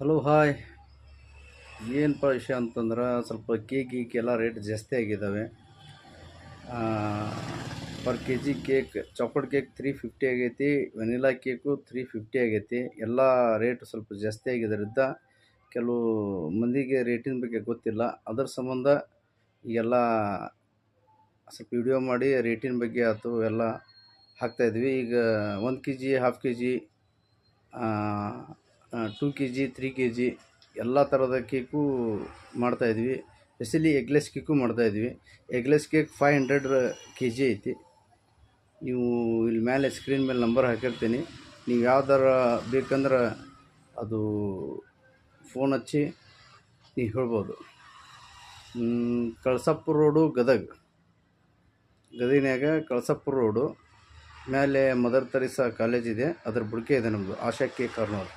Hello hi. ಏನಪ್ಪ ವಿಷಯ ಅಂತಂದ್ರೆ ಸ್ವಲ್ಪ ಕೇಕ್ ಎಲ್ಲ ರೇಟ್ ಜಾಸ್ತಿ ಆಗಿದ್ದಾವೆ. Per K G cake chocolate cake 350 ಆಗೈತಿ, ವೆನಿಲಾ ಕೇಕು 350 ಆಗೈತಿ. ಎಲ್ಲ ರೇಟ್ ಸ್ವಲ್ಪ ಜಾಸ್ತಿ ಆಗಿದ್ದರಿಂದ ಕೆಲವು ಮಂದಿಗೆ ರೇಟಿನ ಬಗ್ಗೆ ಗೊತ್ತಿಲ್ಲ. ಅದರ ಸಂಬಂಧ ಈಗೆಲ್ಲ ಸ್ವಲ್ಪ ವಿಡಿಯೋ ಮಾಡಿ ರೇಟಿನ ಬಗ್ಗೆ ಆಯ್ತು ಎಲ್ಲ ಹಾಕ್ತಾಯಿದ್ವಿ. ಈಗ 1 K G, half K G, 2 K G, 3 K G ಎಲ್ಲ ಥರದ ಕೇಕು ಮಾಡ್ತಾಯಿದ್ವಿ. ಸ್ಪೆಷಲಿ ಎಗ್ಲೆಸ್ ಕೇಕು ಮಾಡ್ತಾಯಿದ್ವಿ. ಎಗ್ಲೆಸ್ ಕೇಕ್ 500 ಕೆ ಜಿ ಐತಿ. ನೀವು ಇಲ್ಲಿ ಮೇಲೆ ಸ್ಕ್ರೀನ್ ಮೇಲೆ ನಂಬರ್ ಹಾಕಿರ್ತೀನಿ. ನೀವು ಯಾವ್ದಾರ ಬೇಕಂದ್ರೆ ಅದು ಫೋನ್ ಹಚ್ಚಿ ನೀವು ಹೇಳ್ಬೋದು. ಕಳಸಪ್ಪುರ ರೋಡು ಗದಗಿನಾಗ ಕಳಸಪ್ಪುರ ರೋಡು ಮೇಲೆ ಮದರ್ ತೆರೇಸಾ ಕಾಲೇಜ್ ಇದೆ, ಅದ್ರ ಬುಡಕೆ ಇದೆ ನಮ್ಮದು ಆಶಾ ಕೇಕ್ ಕಾರ್ನರ್.